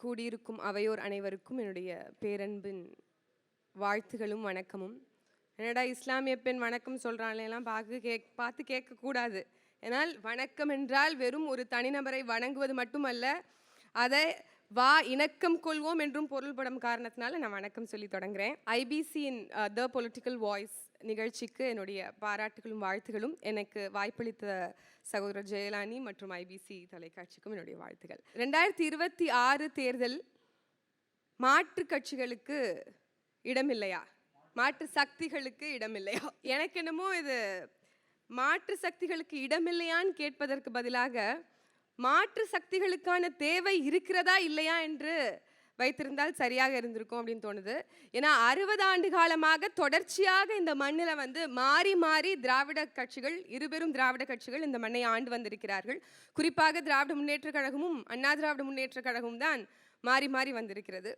கூடியிருக்கும் அவையோர் அனைவருக்கும் என்னுடைய பேரன்பின் வாழ்த்துகளும் வணக்கமும். என்னடா இஸ்லாமிய பெண் வணக்கம் சொல்கிறாங்களெல்லாம் பார்த்து கேட்கக்கூடாது. ஏன்னால் வணக்கம் என்றால் வெறும் ஒரு தனிநபரை வணங்குவது மட்டுமல்ல, அதை இணக்கம் கொள்வோம் என்றும் பொருள்படும் காரணத்தினால நான் வணக்கம் சொல்லி தொடங்குறேன். ஐபிசியின் த பொலிட்டிக்கல் வாய்ஸ் நிகழ்ச்சிக்கு என்னுடைய பாராட்டுகளும் வாழ்த்துகளும். எனக்கு வாய்ப்பளித்த சகோதரர் ஜெயலானி மற்றும் ஐபிசி தொலைக்காட்சிக்கும் என்னுடைய வாழ்த்துகள். 2026 தேர்தல் மாற்று கட்சிகளுக்கு இடமில்லையா, மாற்று சக்திகளுக்கு இடமில்லையா? எனக்கு என்னமோ இது மாற்று சக்திகளுக்கு இடமில்லையான்னு கேட்பதற்கு பதிலாக மாற்று சக்திகளுக்கான தேவை இருக்கிறதா இல்லையா என்று வைத்திருந்தால் சரியாக இருந்திருக்கும் அப்படின்னு தோணுது. ஏன்னா 60 ஆண்டு காலமாக தொடர்ச்சியாக இந்த மண்ணில் மாறி மாறி திராவிட கட்சிகள், இருபெரும் திராவிட கட்சிகள் இந்த மண்ணை ஆண்டு வந்திருக்கிறார்கள். குறிப்பாக திராவிட முன்னேற்ற கழகமும் அண்ணா திராவிட முன்னேற்ற கழகமும் தான் மாறி மாறி வந்திருக்கிறது.